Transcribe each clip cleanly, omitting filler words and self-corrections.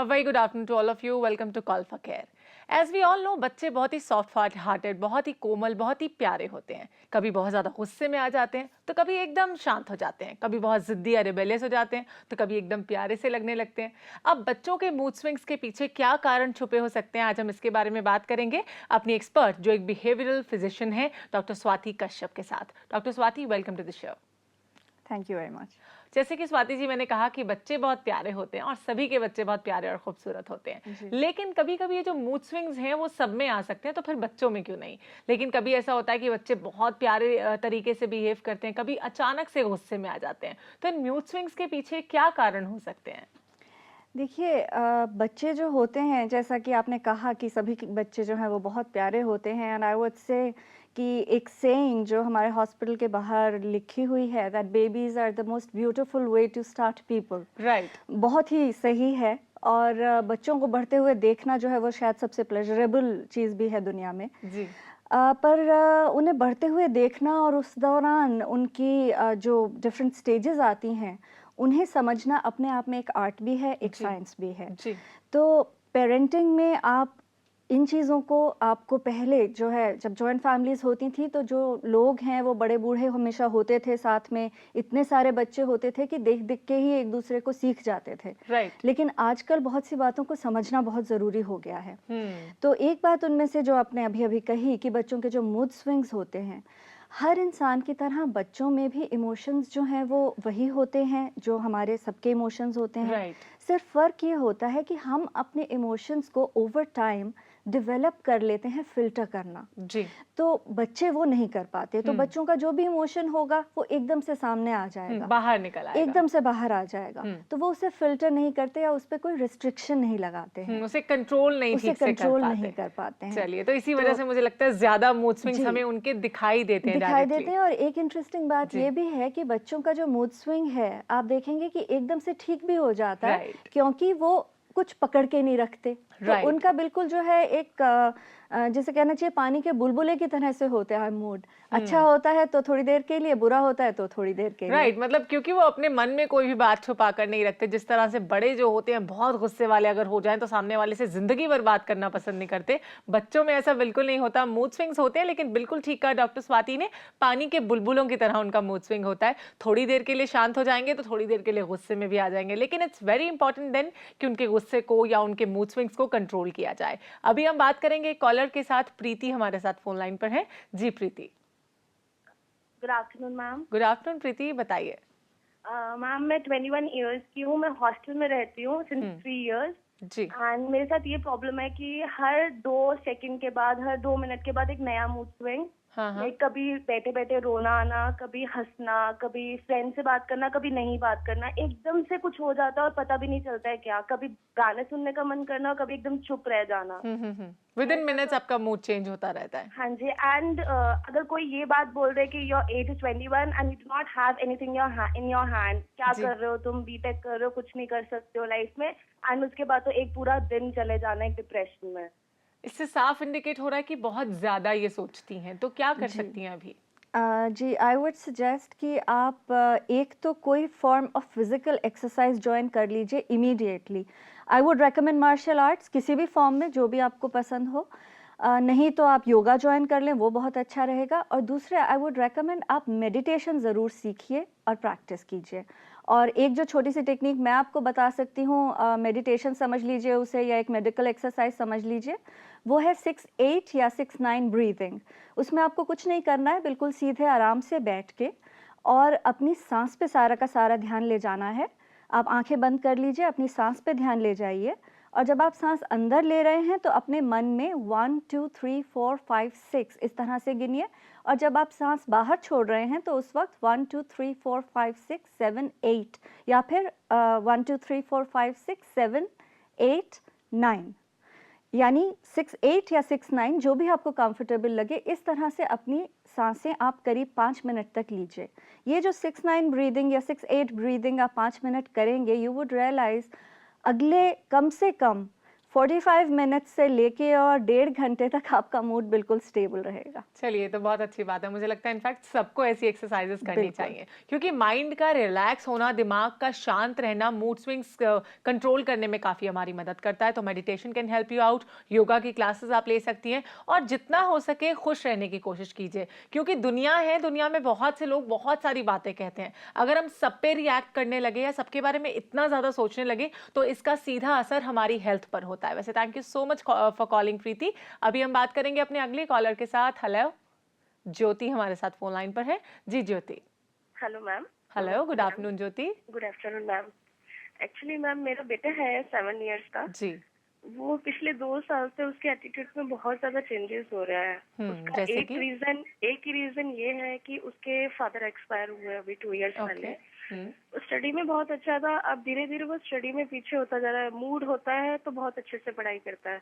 A very good afternoon to all of you. Welcome to Call for Care. As we all know, बच्चे बहुत ही soft hearted, बहुत ही कोमल, बहुत ही प्यारे होते हैं. कभी बहुत ज़्यादा गुस्से में आ जाते हैं, तो कभी एकदम शांत हो जाते हैं. कभी बहुत जिद्दी या रिबेलियस हो जाते हैं, तो कभी एकदम प्यारे से लगने लगते हैं. अब बच्चों के मूड स्विंग्स के पीछे क्या कारण छुपे हो सकते हैं, आज हम इसके बारे में बात करेंगे अपनी एक्सपर्ट जो एक बिहेवियरल फिजिशियन है, डॉक्टर स्वाति कश्यप के साथ. Doctor Swati, welcome to the show. Thank you very much. जैसे कि स्वाति जी, मैंने कहा कि बच्चे बहुत प्यारे होते हैं और सभी के बच्चे बहुत प्यारे और खूबसूरत होते हैं, लेकिन कभी कभी ये जो मूड स्विंग्स हैं वो सब में आ सकते हैं, तो फिर बच्चों में क्यों नहीं. लेकिन कभी ऐसा होता है कि बच्चे बहुत प्यारे तरीके से बिहेव करते हैं, कभी अचानक से गुस्से में आ जाते हैं. तो इन मूड स्विंग्स के पीछे क्या कारण हो सकते हैं? देखिए, बच्चे जो होते हैं, जैसा कि आपने कहा कि सभी बच्चे जो हैं वो बहुत प्यारे होते हैं. एंड आई वुड से कि एक सेइंग जो हमारे हॉस्पिटल के बाहर लिखी हुई है, that babies are the most beautiful way to start people. Right. बहुत ही सही है. और बच्चों को बढ़ते हुए देखना जो है वो शायद सबसे प्लेजरेबल चीज़ भी है दुनिया में. जी. पर उन्हें बढ़ते हुए देखना और उस दौरान उनकी जो डिफरेंट स्टेजेस आती हैं उन्हें समझना अपने आप में एक आर्ट भी है, एक साइंस भी है. जी. तो पेरेंटिंग में आप इन चीज़ों को आपको पहले जो है, जब जॉइंट फैमिलीज होती थी तो जो लोग हैं वो बड़े बूढ़े हमेशा होते थे, साथ में इतने सारे बच्चे होते थे कि देख देख के ही एक दूसरे को सीख जाते थे. राइट. लेकिन आजकल बहुत सी बातों को समझना बहुत ज़रूरी हो गया है. तो एक बात उनमें से जो आपने अभी अभी कही कि बच्चों के जो मूड स्विंग्स होते हैं, हर इंसान की तरह बच्चों में भी इमोशंस जो हैं वो वही होते हैं जो हमारे सबके इमोशंस होते हैं. राइट. सिर्फ फ़र्क ये होता है कि हम अपने इमोशंस को ओवर टाइम डेवलप कर लेते हैं, फिल्टर करना. जी. तो बच्चे वो नहीं कर पाते. तो बच्चों का जो भी इमोशन होगा वो एकदम से सामने आ जाएगा, बाहर निकल आएगा, एकदम से बाहर आ जाएगा. तो वो उसे फिल्टर नहीं करते या उस पर कोई रिस्ट्रिक्शन नहीं लगाते हैं, उसे कंट्रोल नहीं नहीं कर पाते हैं. चलिए, तो इसी वजह से मुझे लगता है ज्यादा मूड स्विंग्स हमें उनके दिखाई देते हैं. और एक इंटरेस्टिंग बात ये भी है कि बच्चों का जो मूड स्विंग है आप देखेंगे कि एकदम से ठीक भी हो जाता है, क्योंकि वो कुछ पकड़ के नहीं रखते. तो उनका बिल्कुल जो है एक जैसे कहना चाहिए पानी के बुलबुले की तरह से होते हैं मूड. अच्छा होता है तो थोड़ी देर के लिए, बुरा होता है तो थोड़ी देर के लिए. राइट. मतलब क्योंकि वो अपने मन में कोई भी बात छुपा कर नहीं रखते. जिस तरह से बड़े जो होते हैं बहुत गुस्से वाले अगर हो जाएं तो सामने वाले से जिंदगी भर बात करना पसंद नहीं करते. बच्चों में ऐसा बिल्कुल नहीं होता. मूड स्विंग्स होते हैं, लेकिन बिल्कुल ठीक कहा डॉक्टर स्वाति ने, पानी के बुलबुलों की तरह उनका मूड स्विंग होता है. थोड़ी देर के लिए शांत हो जाएंगे तो थोड़ी देर के लिए गुस्से में भी आ जाएंगे. लेकिन इट्स वेरी इंपॉर्टेंट देन कि उनके गुस्से को या उनके मूड स्विंग्स को कंट्रोल किया जाए. अभी हम बात करेंगे कॉलर के साथ. प्रीति हमारे साथ फोन लाइन पर है. जी Preeti. Good afternoon ma'am. Good afternoon Preeti, बताइए. मैम मैं 21 इयर्स की हूँ. मैं हॉस्टल में रहती हूँ सिंस 3 इयर्स. जी. एंड मेरे साथ ये प्रॉब्लम है कि हर 2 सेकंड के बाद, हर 2 मिनट के बाद एक नया मूड स्विंग. कभी बैठे बैठे रोना आना, कभी हंसना, कभी फ्रेंड से बात करना, कभी नहीं बात करना. एकदम से कुछ हो जाता है और पता भी नहीं चलता है क्या. कभी गाने सुनने का मन करना और कभी एकदम चुप रह जाना. विद इन मिनट्स आपका मूड चेंज होता रहता है. हाँ जी. एंड अगर कोई ये बात बोल रहे कि your age is 21 and you do not have anything in your hand, क्या कर रहे हो तुम, बीटेक कर रहे हो, कुछ नहीं कर सकते हो लाइफ में. एंड उसके बाद तो एक पूरा दिन चले जाना एक डिप्रेशन में. इससे साफ इंडिकेट हो रहा है कि बहुत ज्यादा ये सोचती हैं. तो क्या कर सकती हैं अभी? जी, आई वुड सजेस्ट कि आप एक तो कोई form of physical exercise join कर लीजिए immediately. I would recommend martial arts किसी भी फॉर्म में, जो भी आपको पसंद हो. नहीं तो आप योगा ज्वाइन कर लें, वो बहुत अच्छा रहेगा. और दूसरे आई वुड रेकमेंड आप मेडिटेशन ज़रूर सीखिए और प्रैक्टिस कीजिए. और एक जो छोटी सी टेक्निक मैं आपको बता सकती हूँ, मेडिटेशन समझ लीजिए उसे, या एक मेडिकल एक्सरसाइज समझ लीजिए. वो है 6-8 या 6-9 ब्रीथिंग. उसमें आपको कुछ नहीं करना है, बिल्कुल सीधे आराम से बैठ के और अपनी सांस पे सारा का सारा ध्यान ले जाना है. आप आंखें बंद कर लीजिए, अपनी सांस पे ध्यान ले जाइए. और जब आप सांस अंदर ले रहे हैं तो अपने मन में 1 2 3 4 5 6 इस तरह से गिनिए. और जब आप सांस बाहर छोड़ रहे हैं तो उस वक्त 1 2 3 4 5 6 7 8 या फिर 1 2 3 4 5 6 7 8 9, यानी 6-8 या 6-9 जो भी आपको कंफर्टेबल लगे, इस तरह से अपनी सांसें आप करीब 5 मिनट तक लीजिए. ये जो 6-9 ब्रीदिंग या 6-8 ब्रीदिंग आप 5 मिनट करेंगे, यू वुड रियलाइज अगले कम से कम 45 मिनट्स से लेके और 1.5 घंटे तक आपका मूड बिल्कुल स्टेबल रहेगा। चलिए, तो बहुत अच्छी बात है। मुझे लगता है इनफैक्ट सबको ऐसी एक्सरसाइजेस करनी बिल्कुल। चाहिए, क्योंकि माइंड का रिलैक्स होना, दिमाग का शांत रहना मूड स्विंग्स कंट्रोल करने में काफ़ी हमारी मदद करता है। तो meditation can help you out, yoga की क्लासेस आप ले सकती हैं, और जितना हो सके खुश रहने की कोशिश कीजिए, क्योंकि दुनिया है, दुनिया में बहुत से लोग बहुत सारी बातें कहते हैं। अगर हम सब पे रिएक्ट करने लगे या सबके बारे में इतना ज़्यादा सोचने लगे तो इसका सीधा असर हमारी हेल्थ पर होता है। वैसे thank you so much for calling Preeti. अभी हम बात करेंगे अपने अगले कॉलर के साथ। हेलो, ज्योति हमारे साथ फोन लाइन पर है। जी Jyoti. Hello ma'am. Hello, good afternoon Jyoti. Good afternoon ma'am. Actually ma'am मेरा बेटा है 7 इयर्स का। जी। वो पिछले 2 साल से उसके एटीट्यूड में बहुत ज्यादा चेंजेस हो रहा है। उसका जैसे एक ही रीजन ये है कि उसके फादर एक्सपायर हुए अभी 2 इयर्स पहले। स्टडी में बहुत अच्छा था, अब धीरे धीरे वो स्टडी में पीछे होता जा रहा है। मूड होता है तो बहुत अच्छे से पढ़ाई करता है,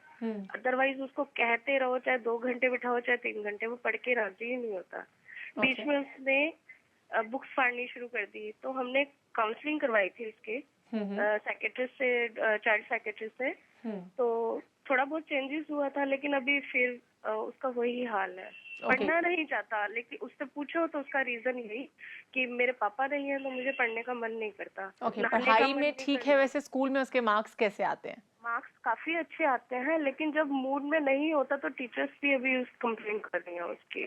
अदरवाइज उसको कहते रहो चाहे 2 घंटे बिठाओ चाहे 3 घंटे, वो पढ़ के राजी ही नहीं होता। बीच में उसने बुक्स फाड़नी शुरू कर दी, तो हमने काउंसलिंग करवाई थी उसके साइकेट्रिस्ट से, चाइल्ड साइकेट्रिस्ट से। तो थोड़ा बहुत चेंजेस हुआ था, लेकिन अभी फिर उसका वही हाल है। पढ़ना नहीं चाहता, लेकिन उससे पूछो तो उसका रीजन यही कि मेरे पापा नहीं है तो मुझे पढ़ने का मन नहीं करता। पढ़ाई में ठीक है, वैसे स्कूल में उसके मार्क्स कैसे आते हैं? मार्क्स काफी अच्छे आते हैं, लेकिन जब मूड में नहीं होता तो टीचर्स भी अभी उस कंप्लेन कर रही हैं उसकी।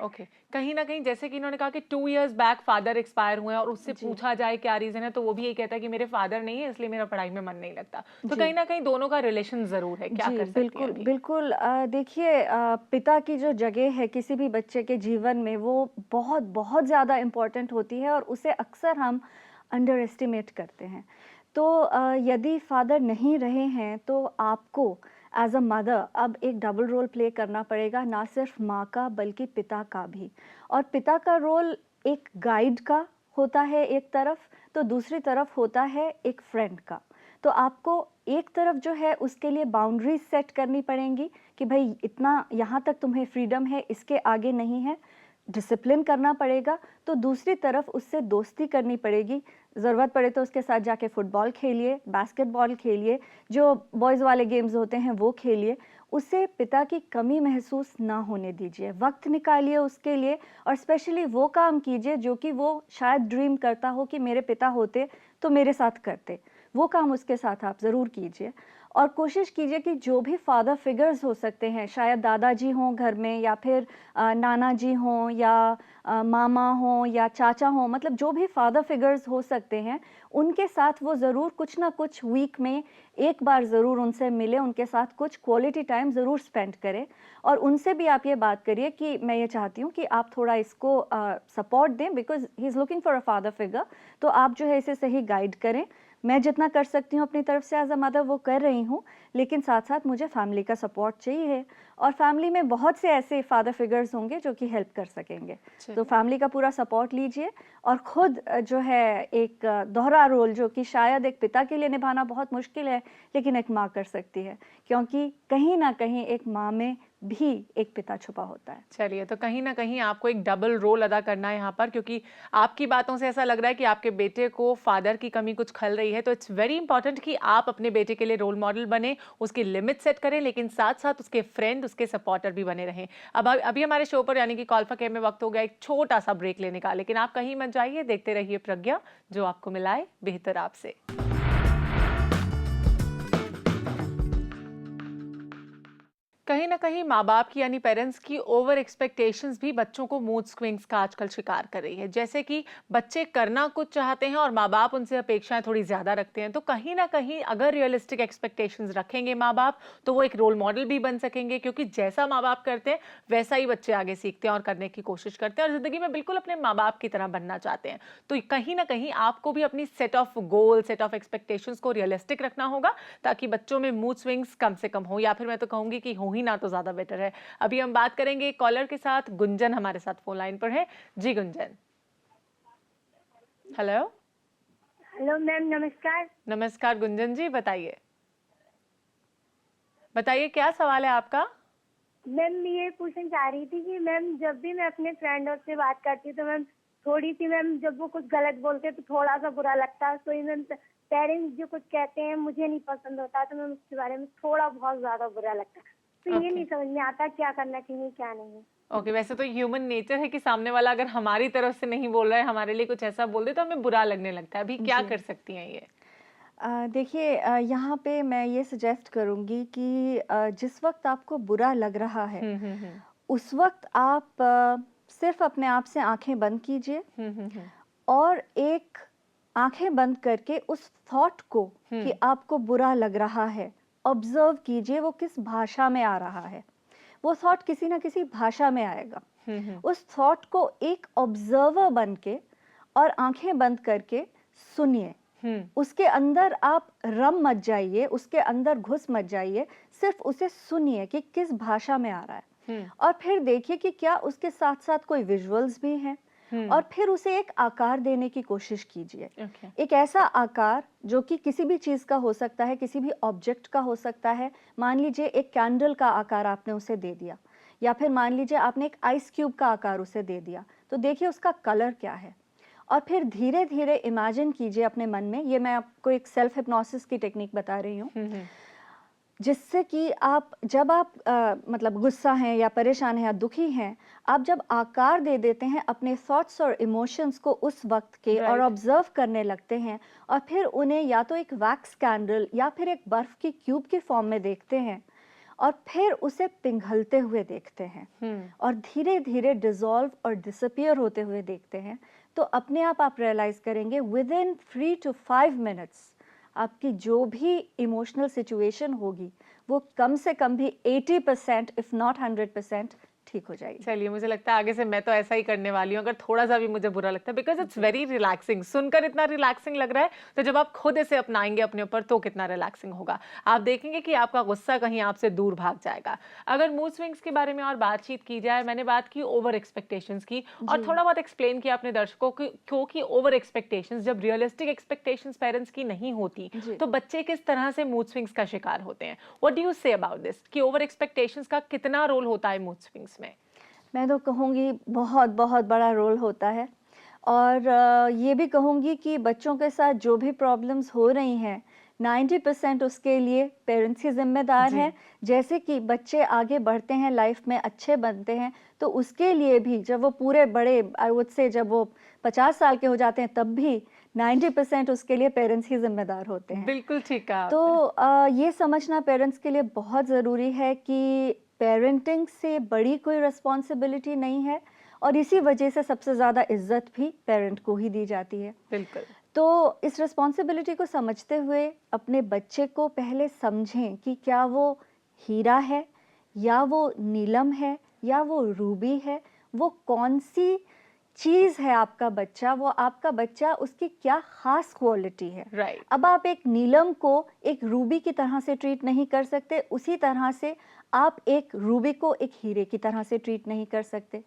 कहीं ना कहीं जैसे कि इन्होंने कहा कि 2 इयर्स बैक फादर एक्सपायर हुए हैं, और उससे पूछा जाए क्या रीजन है तो वो भी ये कहता है कि मेरे फादर नहीं है इसलिए मेरा पढ़ाई में मन नहीं लगता। तो कहीं ना कहीं दोनों का रिलेशन जरूर है, क्या कर सकते हैं? बिल्कुल बिल्कुल। देखिए, पिता की जो जगह है किसी भी बच्चे के जीवन में वो बहुत बहुत ज़्यादा इम्पोर्टेंट होती है, और उसे अक्सर हम अंडर एस्टिमेट करते हैं। तो यदि फादर नहीं रहे हैं तो आपको एज अ मदर अब एक डबल रोल प्ले करना पड़ेगा, ना सिर्फ माँ का बल्कि पिता का भी। और पिता का रोल एक गाइड का होता है एक तरफ, तो दूसरी तरफ होता है एक फ्रेंड का। तो आपको एक तरफ जो है उसके लिए बाउंड्रीज सेट करनी पड़ेंगी कि भाई इतना यहाँ तक तुम्हें फ्रीडम है, इसके आगे नहीं है, डिसिप्लिन करना पड़ेगा। तो दूसरी तरफ उससे दोस्ती करनी पड़ेगी, ज़रूरत पड़े तो उसके साथ जाके फुटबॉल खेलिए, बास्केटबॉल खेलिए, जो बॉयज़ वाले गेम्स होते हैं वो खेलिए। उसे पिता की कमी महसूस ना होने दीजिए, वक्त निकालिए उसके लिए, और स्पेशली वो काम कीजिए जो कि वो शायद ड्रीम करता हो कि मेरे पिता होते तो मेरे साथ करते। वो काम उसके साथ आप ज़रूर कीजिए, और कोशिश कीजिए कि जो भी फादर फिगर्स हो सकते हैं, शायद दादाजी हों घर में, या फिर नाना जी हों, या मामा हों, या चाचा हों, मतलब जो भी फादर फिगर्स हो सकते हैं उनके साथ वो ज़रूर कुछ ना कुछ वीक में एक बार ज़रूर उनसे मिले, उनके साथ कुछ क्वालिटी टाइम ज़रूर स्पेंड करें। और उनसे भी आप ये बात करिए कि मैं ये चाहती हूँ कि आप थोड़ा इसको सपोर्ट दें, because he is looking for a father figure. तो आप जो है इसे सही गाइड करें। मैं जितना कर सकती हूँ अपनी तरफ से एज अ मदर वो कर रही हूँ, लेकिन साथ साथ मुझे फैमिली का सपोर्ट चाहिए, और फैमिली में बहुत से ऐसे फादर फिगर्स होंगे जो कि हेल्प कर सकेंगे। तो फैमिली का पूरा सपोर्ट लीजिए, और खुद जो है एक दोहरा रोल जो कि शायद एक पिता के लिए निभाना बहुत मुश्किल है, लेकिन एक माँ कर सकती है, क्योंकि कहीं ना कहीं एक माँ में भी एक पिता छुपा होता है। चलिए, तो कहीं ना कहीं आपको एक डबल रोल अदा करना है यहाँ पर, क्योंकि आपकी बातों से ऐसा लग रहा है कि आपके बेटे को फादर की कमी कुछ खल रही है। तो इट्स वेरी इंपॉर्टेंट कि आप अपने बेटे के लिए रोल मॉडल बने, उसकी लिमिट सेट करें, लेकिन साथ साथ उसके फ्रेंड, उसके सपोर्टर भी बने रहें। अब अभी हमारे शो पर यानी कि कॉल फॉर केयर में वक्त हो गया एक छोटा सा ब्रेक लेने का, लेकिन आप कहीं मत जाइए, देखते रहिए प्रज्ञा, जो आपको मिलाए बेहतर आपसे। कहीं ना कहीं माँ बाप की यानी पेरेंट्स की ओवर एक्सपेक्टेशंस भी बच्चों को मूड स्विंग्स का आजकल शिकार कर रही है। जैसे कि बच्चे करना कुछ चाहते हैं और माँ बाप उनसे अपेक्षाएं थोड़ी ज्यादा रखते हैं। तो कहीं ना कहीं अगर रियलिस्टिक एक्सपेक्टेशंस रखेंगे माँ बाप तो वो एक रोल मॉडल भी बन सकेंगे, क्योंकि जैसा माँ बाप करते हैं वैसा ही बच्चे आगे सीखते हैं और करने की कोशिश करते हैं, और जिंदगी में बिल्कुल अपने माँ बाप की तरह बनना चाहते हैं। तो कहीं ना कहीं आपको भी अपनी set of goal, set of expectations को रियलिस्टिक रखना होगा, ताकि बच्चों में मूड स्विंग्स कम से कम हो, या फिर मैं तो कहूंगी कि हो ही ना तो ज्यादा बेटर है। अभी हम बात करेंगे कॉलर के साथ। गुंजन हमारे साथ फोन लाइन पर है। जी गुंजन। हेलो। हेलो मैम, नमस्कार। नमस्कार गुंजन जी, बताइए क्या सवाल है आपका? मैम ये पूछना चाह रही थी कि मैम जब भी मैं अपने फ्रेंड से बात करती हूँ तो मैम थोड़ी सी मैम जब वो कुछ गलत बोलते हैं तो थोड़ा सा बुरा लगता है। तो मैम पेरेंट्स जो कुछ कहते हैं मुझे नहीं पसंद होता, तो मैम उसके बारे में थोड़ा बहुत ज्यादा बुरा लगता है। तो ये नहीं समझ में आता क्या करना चाहिए क्या नहीं। ओके, वैसे तो ह्यूमन नेचर है कि सामने वाला अगर हमारी तरफ से नहीं बोल रहा है, हमारे लिए कुछ ऐसा बोल दे तो हमें बुरा लगने लगता है। अभी क्या कर सकती हैं ये? देखिए, यहाँ पे मैं ये सजेस्ट करूँगी कि जिस वक्त आपको बुरा लग रहा है उस वक्त आप सिर्फ अपने आप से आंखें बंद कीजिए और एक आंखें बंद करके उस थॉट को कि आपको बुरा लग रहा है ऑब्जर्व कीजिए, वो किस भाषा में आ रहा है। वो थॉट किसी ना किसी भाषा में आएगा। उस थॉट को एक ऑब्जर्वर बन के और आंखें बंद करके सुनिए। उसके अंदर आप रम मत जाइए, उसके अंदर घुस मत जाइए, सिर्फ उसे सुनिए कि किस भाषा में आ रहा है। और फिर देखिए कि क्या उसके साथ साथ कोई विजुअल्स भी हैं, और फिर उसे एक आकार देने की कोशिश कीजिए। एक ऐसा आकार जो कि किसी भी चीज का हो सकता है, किसी भी ऑब्जेक्ट का हो सकता है। मान लीजिए एक कैंडल का आकार आपने उसे दे दिया, या फिर मान लीजिए आपने एक आइस क्यूब का आकार उसे दे दिया, तो देखिए उसका कलर क्या है। और फिर धीरे धीरे इमेजिन कीजिए अपने मन में, ये मैं आपको एक सेल्फ हिप्नोसिस की टेक्निक बता रही हूँ, जिससे कि आप जब आप मतलब गुस्सा हैं या परेशान हैं या दुखी हैं, आप जब आकार दे देते हैं अपने थॉट्स और इमोशंस को उस वक्त के और ऑब्जर्व करने लगते हैं, और फिर उन्हें या तो एक वैक्स कैंडल या फिर एक बर्फ की क्यूब की फॉर्म में देखते हैं, और फिर उसे पिघलते हुए देखते हैं और धीरे धीरे डिसॉल्व और डिसअपियर होते हुए देखते हैं, तो अपने आप रियलाइज करेंगे विद इन 3 to 5 मिनट्स आपकी जो भी इमोशनल सिचुएशन होगी वो कम से कम भी 80% इफ नॉट 100% ठीक हो जाएगी। चलिए, मुझे लगता है आगे से मैं तो ऐसा ही करने वाली हूँ अगर थोड़ा सा भी मुझे बुरा लगता है, बिकॉज इट्स वेरी रिलैक्सिंग। सुनकर इतना रिलैक्सिंग लग रहा है, तो जब आप खुद इसे अपनाएंगे अपने ऊपर तो कितना रिलैक्सिंग होगा। आप देखेंगे कि आपका गुस्सा कहीं आपसे दूर भाग जाएगा। अगर मूड स्विंग्स के बारे में और बातचीत की जाए, मैंने बात की ओवर एक्सपेक्टेशंस की, और थोड़ा बहुत एक्सप्लेन किया अपने दर्शकों को क्योंकि ओवर एक्सपेक्टेशंस, जब रियलिस्टिक एक्सपेक्टेशंस पेरेंट्स की नहीं होती तो बच्चे किस तरह से मूड स्विंग्स का शिकार होते हैं। What do you say about this कि ओवर एक्सपेक्टेशंस का कितना रोल होता है मूड स्विंग्स में? मैं तो कहूँगी बहुत बहुत बड़ा रोल होता है, और ये भी कहूँगी कि बच्चों के साथ जो भी प्रॉब्लम्स हो रही हैं 90% उसके लिए पेरेंट्स ही जिम्मेदार हैं। जैसे कि बच्चे आगे बढ़ते हैं, लाइफ में अच्छे बनते हैं, तो उसके लिए भी जब वो पूरे बड़े आई वुड से जब वो 50 साल के हो जाते हैं तब भी 90% उसके लिए पेरेंट्स ही जिम्मेदार होते हैं। बिल्कुल ठीक कहा। तो ये समझना पेरेंट्स के लिए बहुत ज़रूरी है कि पेरेंटिंग से बड़ी कोई रिस्पॉन्सिबिलिटी नहीं है, और इसी वजह से सबसे ज़्यादा इज्जत भी पेरेंट को ही दी जाती है। बिल्कुल। तो इस रिस्पॉन्सिबिलिटी को समझते हुए अपने बच्चे को पहले समझें कि क्या वो हीरा है या वो नीलम है या वो रूबी है, वो कौन सी चीज़ है आपका बच्चा, वो आपका बच्चा उसकी क्या खास क्वालिटी है। राइट। अब आप एक नीलम को एक रूबी की तरह से ट्रीट नहीं कर सकते, उसी तरह से आप एक रूबी को एक हीरे की तरह से ट्रीट नहीं कर सकते।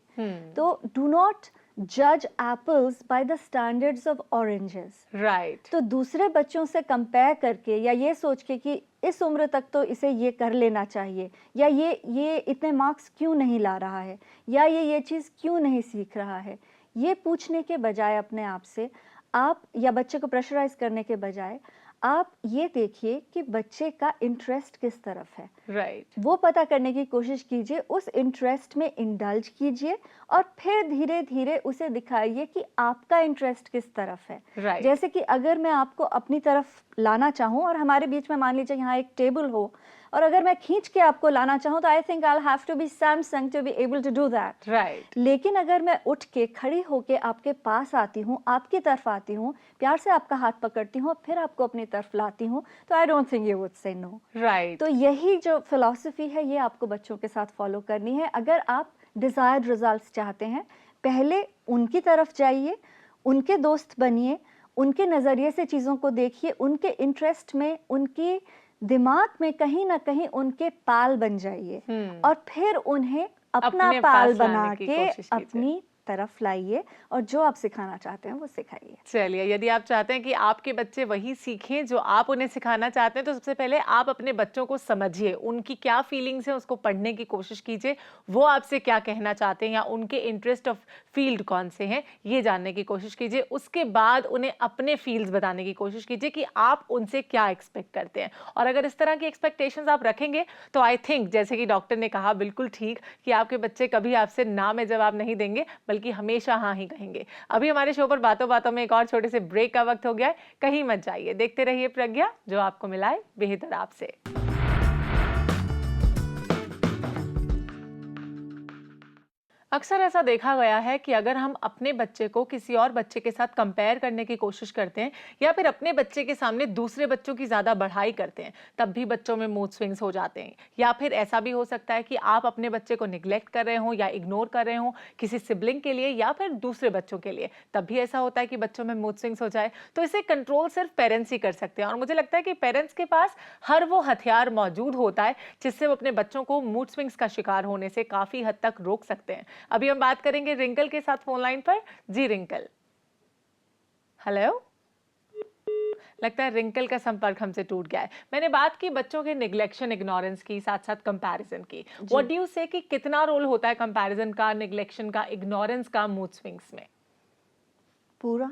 तो डू नॉट जज apples by the standards of oranges. Right. तो दूसरे बच्चों से कंपेयर करके या ये सोच के कि इस उम्र तक तो इसे ये कर लेना चाहिए, या ये इतने मार्क्स क्यों नहीं ला रहा है, या ये चीज़ क्यों नहीं सीख रहा है, ये पूछने के बजाय अपने आप से आप, या बच्चे को प्रेशराइज करने के बजाय आप ये देखिए कि बच्चे का इंटरेस्ट किस तरफ है। राइट। वो पता करने की कोशिश कीजिए, उस इंटरेस्ट में इंडल्ज कीजिए, और फिर धीरे धीरे उसे दिखाइए कि आपका इंटरेस्ट किस तरफ है। राइट। जैसे कि अगर मैं आपको अपनी तरफ लाना चाहूँ और हमारे बीच में मान लीजिए यहाँ एक टेबल हो, और अगर मैं खींच के आपको लाना चाहूँ तो I think I have to be Samsung to be able to do that. Right. लेकिन अगर मैं उठ के खड़ी होके आपके पास आती हूँ, आपकी तरफ आती हूँ, प्यार से आपका हाथ पकड़ती हूँ, फिर आपको अपनी तरफ लाती हूँ, तो I don't think you would say no. Right. तो यही जो फिलॉसफी है ये आपको बच्चों के साथ फॉलो करनी है। अगर आप डिजायर्ड रिजल्ट्स चाहते हैं, पहले उनकी तरफ जाइए, उनके दोस्त बनिए, उनके नज़रिए से चीज़ों को देखिए, उनके इंटरेस्ट में, उनकी दिमाग में कहीं ना कहीं उनके पाल बन जाइए, और फिर उन्हें अपना अपने पाल पास लाने बना की के कोशिश कीजिए। अपनी तरफ लाइए और जो आप सिखाना चाहते हैं वो सिखाइए। चलिए, यदि आप चाहते हैं कि आपके बच्चे वही सीखें जो आप उन्हें सिखाना चाहते हैं, तो सबसे पहले आप अपने बच्चों को समझिए, उनकी क्या फीलिंग्स हैं उसको पढ़ने की कोशिश कीजिए, वो आपसे क्या कहना चाहते हैं या उनके इंटरेस्ट ऑफ फील्ड कौन से हैं ये जानने की कोशिश कीजिए। उसके बाद उन्हें अपने फील्ड्स बताने की कोशिश कीजिए कि आप उनसे क्या एक्सपेक्ट करते हैं, और अगर इस तरह की एक्सपेक्टेशंस आप रखेंगे तो आई थिंक, जैसे कि डॉक्टर ने कहा बिल्कुल ठीक, कि आपके बच्चे कभी आपसे ना में जवाब नहीं देंगे बल्कि हमेशा हाँ ही कहेंगे। अभी हमारे शो पर बातों बातों में एक और छोटे से ब्रेक का वक्त हो गया है, कहीं मत जाइए, देखते रहिए प्रज्ञा, जो आपको मिलाए बेहतर आपसे। अक्सर ऐसा देखा गया है कि अगर हम अपने बच्चे को किसी और बच्चे के साथ कंपेयर करने की कोशिश करते हैं या फिर अपने बच्चे के सामने दूसरे बच्चों की ज़्यादा बढ़ाई करते हैं, तब भी बच्चों में मूड स्विंग्स हो जाते हैं। या फिर ऐसा भी हो सकता है कि आप अपने बच्चे को निग्लेक्ट कर रहे हों या इग्नोर कर रहे हों किसी सिबलिंग के लिए या फिर दूसरे बच्चों के लिए, तब भी ऐसा होता है कि बच्चों में मूड स्विंग्स हो जाए। तो इसे कंट्रोल सिर्फ पेरेंट्स ही कर सकते हैं, और मुझे लगता है कि पेरेंट्स के पास हर वो हथियार मौजूद होता है जिससे वो अपने बच्चों को मूड स्विंग्स का शिकार होने से काफ़ी हद तक रोक सकते हैं। अभी हम बात करेंगे रिंकल के साथ फोन लाइन पर। जी रिंकल, हेलो। लगता है रिंकल का संपर्क हमसे टूट गया है। मैंने बात की बच्चों के निग्लेक्शन, इग्नोरेंस की, साथ साथ कंपैरिजन की। व्हाट डू यू से कि कितना रोल होता है कंपैरिजन का, निग्लेक्शन का, इग्नोरेंस का मूड स्विंग्स में? पूरा।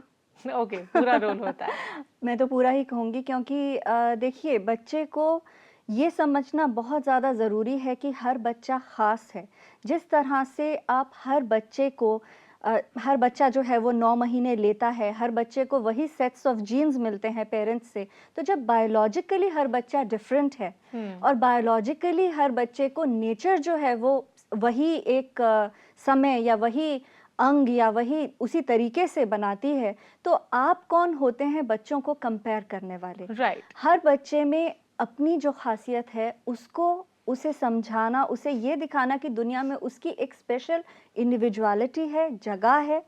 ओके, पूरा रोल होता है। मैं तो पूरा ही कहूँगी, क्योंकि देखिए, बच्चे को ये समझना बहुत ज़्यादा ज़रूरी है कि हर बच्चा ख़ास है। जिस तरह से आप हर बच्चे को हर बच्चा जो है वो 9 महीने लेता है, हर बच्चे को वही सेट्स ऑफ जीन्स मिलते हैं पेरेंट्स से, तो जब बायोलॉजिकली हर बच्चा डिफरेंट है और बायोलॉजिकली हर बच्चे को नेचर जो है वो वही एक समय या वही अंग या वही उसी तरीके से बनाती है, तो आप कौन होते हैं बच्चों को कंपेयर करने वाले? राइट। हर बच्चे में अपनी जो खासियत है उसको उसे समझाना, उसे ये दिखाना कि दुनिया में उसकी एक स्पेशल इंडिविजुअलिटी है, जगह है,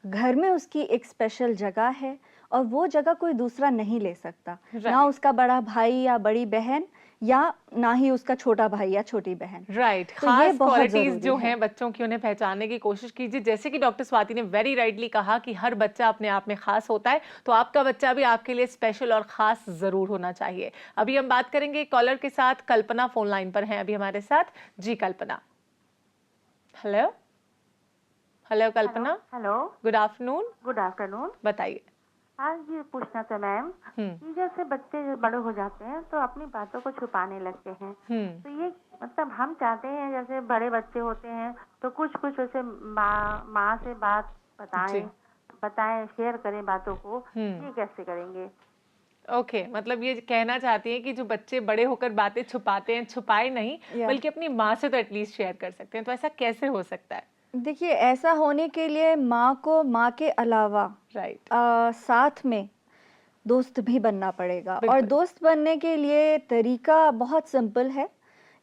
घर में उसकी एक स्पेशल जगह है और वो जगह कोई दूसरा नहीं ले सकता। ना उसका बड़ा भाई या बड़ी बहन, या ना ही उसका छोटा भाई या छोटी बहन। राइट। तो ये खास बहुत क्वालिटीज ज़रूरी जो है। हैं बच्चों की, उन्हें पहचानने की कोशिश कीजिए। जैसे कि डॉक्टर स्वाति ने वेरी राइटली कहा कि हर बच्चा अपने आप में खास होता है, तो आपका बच्चा भी आपके लिए स्पेशल और खास जरूर होना चाहिए। अभी हम बात करेंगे कॉलर के साथ। कल्पना फोन लाइन पर हैं अभी हमारे साथ। जी Kalpana. Hello hello Kalpana. Hello, good afternoon. Good afternoon. बताइए। आज ये पूछना था मैम कि जैसे बच्चे बड़े हो जाते हैं तो अपनी बातों को छुपाने लगते हैं, तो ये मतलब हम चाहते हैं जैसे बड़े बच्चे होते हैं तो कुछ कुछ वैसे माँ से बात बताएं, शेयर करें बातों को, ये कैसे करेंगे? ओके, मतलब ये कहना चाहती हैं कि जो बच्चे बड़े होकर बातें छुपाते हैं, छुपाए नहीं बल्कि अपनी माँ से तो एटलीस्ट शेयर कर सकते हैं, तो ऐसा कैसे हो सकता है? देखिए, ऐसा होने के लिए माँ को माँ के अलावा साथ में दोस्त भी बनना पड़ेगा, और दोस्त बनने के लिए तरीका बहुत सिंपल है।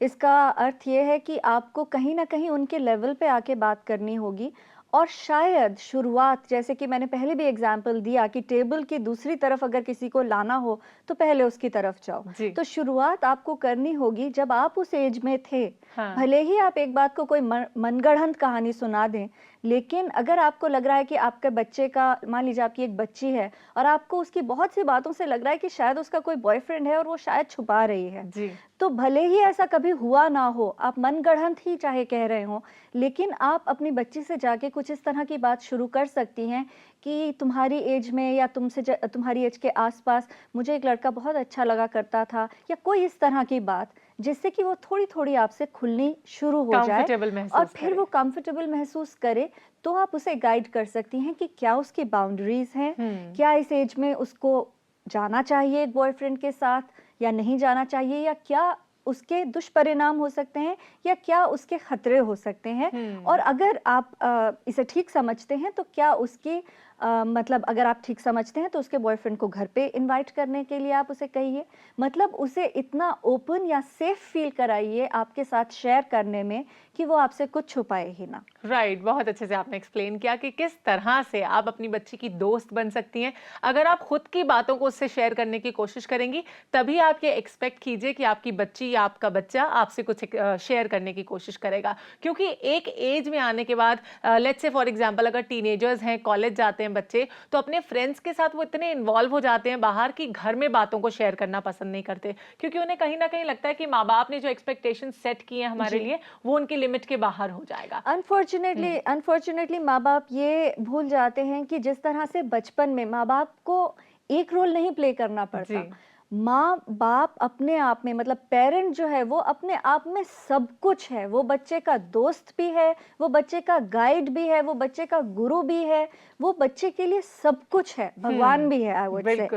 इसका अर्थ ये है कि आपको कहीं ना कहीं उनके लेवल पे आके बात करनी होगी, और शायद शुरुआत, जैसे कि मैंने पहले भी एग्जाम्पल दिया कि टेबल की दूसरी तरफ अगर किसी को लाना हो तो पहले उसकी तरफ जाओ। तो शुरुआत आपको करनी होगी जब आप उस एज में थे। भले ही आप एक बात को कोई मनगढ़ंत कहानी सुना दें, लेकिन अगर आपको लग रहा है कि आपके बच्चे का, मान लीजिए आपकी एक बच्ची है और आपको उसकी बहुत सी बातों से लग रहा है कि शायद उसका कोई बॉयफ्रेंड है और वो शायद छुपा रही है, तो भले ही ऐसा कभी हुआ ना हो, आप मनगढ़ंत ही चाहे कह रहे हो, लेकिन आप अपनी बच्ची से जाके कुछ इस तरह की बात शुरू कर सकती हैं कि तुम्हारी एज में या तुम्हारी एज के आसपास मुझे एक लड़का बहुत अच्छा लगा करता था, या कोई इस तरह की बात, जिससे कि वो थोड़ी थोड़ी आपसे खुलनी शुरू हो जाए और फिर वो कंफर्टेबल महसूस करे। तो आप उसे गाइड कर सकती हैं कि क्या उसकी बाउंड्रीज हैं, क्या इस एज में उसको जाना चाहिए एक बॉयफ्रेंड के साथ या नहीं जाना चाहिए, या क्या उसके दुष्परिणाम हो सकते हैं या क्या उसके खतरे हो सकते हैं, और अगर आप इसे ठीक समझते हैं तो क्या उसकी मतलब अगर आप ठीक समझते हैं तो उसके बॉयफ्रेंड को घर पे इनवाइट करने के लिए आप उसे कहिए, मतलब उसे इतना ओपन या सेफ फील कराइए आपके साथ शेयर करने में कि वो आपसे कुछ छुपाए ही ना। राइट, बहुत अच्छे से आपने एक्सप्लेन किया कि किस तरह से आप अपनी बच्ची की दोस्त बन सकती हैं। अगर आप खुद की बातों को उससे शेयर करने की कोशिश करेंगी तभी आप ये एक्सपेक्ट कीजिए कि आपकी बच्ची या आपका बच्चा आपसे कुछ शेयर करने की कोशिश करेगा, क्योंकि एक एज में आने के बाद लेट्स से फॉर एग्जांपल अगर टीनेजर्स हैं, कॉलेज जाते हैं बच्चे, तो अपने फ्रेंड्स के साथ वो इतने इन्वॉल्व हो जाते हैं बाहर कि घर में बातों को शेयर करना पसंद नहीं करते, क्योंकि उन्हें कहीं ना कहीं लगता है कि माँ बाप ने जो एक्सपेक्टेशन सेट किए हैं हमारे लिए वो उनकी लिमिट के बाहर हो जाएगा। अनफॉर्चुनेटली माँ बाप ये भूल जाते हैं कि जिस तरह से बचपन में माँ बाप को एक रोल नहीं प्ले करना पड़ता, माँ बाप अपने आप में, मतलब पेरेंट जो है वो अपने आप में सब कुछ है। वो बच्चे का दोस्त भी है, वो बच्चे का गाइड भी है, वो बच्चे का गुरु भी है, वो बच्चे के लिए सब कुछ है, भगवान भी है, आई वुड से।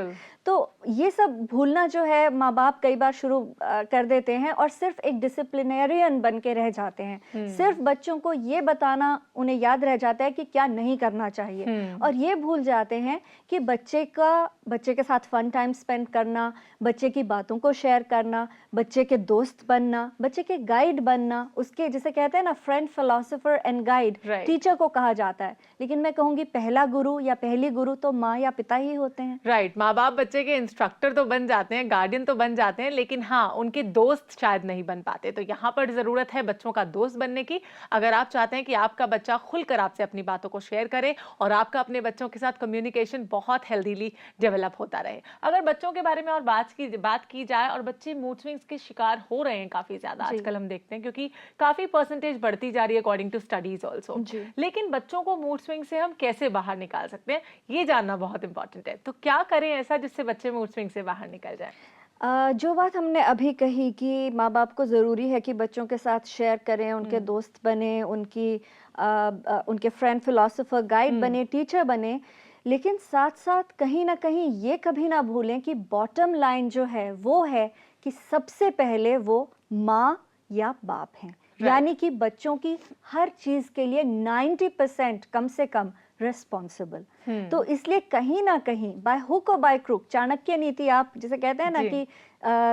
तो ये सब भूलना जो है माँ बाप कई बार शुरू कर देते हैं और सिर्फ एक डिसिप्लिनेरियन बन के रह जाते हैं। सिर्फ बच्चों को ये बताना उन्हें याद रह जाता है कि क्या नहीं करना चाहिए, और ये भूल जाते हैं कि बच्चे के साथ फन टाइम स्पेंड करना, बच्चे की बातों को शेयर करना, बच्चे के दोस्त बनना, बच्चे के गाइड बनना, उसके जिसे कहते हैं ना friend, philosopher and guide, teacher को कहा जाता है, लेकिन मैं कहूंगी पहला गुरु या पहली गुरु तो माँ या पिता ही होते हैं। राइट, माँ बाप बच्चे के इंस्ट्रक्टर तो बन जाते हैं, गार्डियन तो बन जाते हैं, लेकिन हाँ उनके दोस्त शायद नहीं बन पाते। तो यहाँ पर जरूरत है बच्चों का दोस्त बनने की। अगर आप चाहते हैं कि आपका बच्चा खुलकर आपसे अपनी बातों को शेयर करे और आपका अपने बच्चों के साथ कम्युनिकेशन बहुत हेल्दीली डेवलप होता रहे। अगर बच्चों के बारे में और बात की जाए, और बच्चे मूड स्विंग्स के शिकार हो रहे हैं काफी ज्यादा आजकल हम देखते हैं, क्योंकि काफी परसेंटेज बढ़ती जा रही है अकॉर्डिंग टू स्टडीज ऑल्सो। लेकिन बच्चों को मूड स्विंग से हम कैसे बाहर निकाल सकते हैं ये जानना बहुत इंपॉर्टेंट है। तो क्या करें ऐसा जिससे बच्चे मूड स्विंग से बाहर निकल जाए? जो बात हमने अभी कही कि माँ बाप को ज़रूरी है कि बच्चों के साथ शेयर करें, उनके दोस्त बने, उनके फ्रेंड, फिलोसोफर, गाइड बने, टीचर बने, लेकिन साथ साथ कहीं ना कहीं ये कभी ना भूलें कि बॉटम लाइन जो है वो है कि सबसे पहले वो माँ या बाप हैं। यानी कि बच्चों की हर चीज़ के लिए 90% कम से कम रिस्पॉन्सिबल। तो इसलिए कहीं ना कहीं बाय हुक और बाय क्रुक, चाणक्य नीति आप जिसे कहते हैं ना कि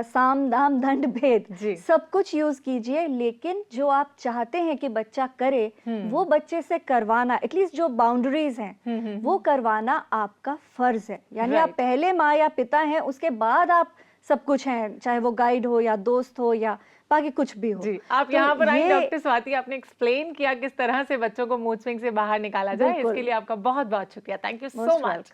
साम दाम दंड भेद, सब कुछ यूज कीजिए, लेकिन जो आप चाहते हैं कि बच्चा करे वो बच्चे से करवाना, एटलीस्ट जो बाउंड्रीज हैं वो करवाना आपका फर्ज है। यानी आप पहले माँ या पिता हैं, उसके बाद आप सब कुछ हैं, चाहे वो गाइड हो या दोस्त हो या बाकी कुछ भी हो। जी, आप तो यहाँ पर आई डॉक्टर स्वाति, आपने एक्सप्लेन किया किस तरह से बच्चों को मूड स्विंग से बाहर निकाला जाए। इसके लिए आपका बहुत बहुत शुक्रिया। Thank you so much.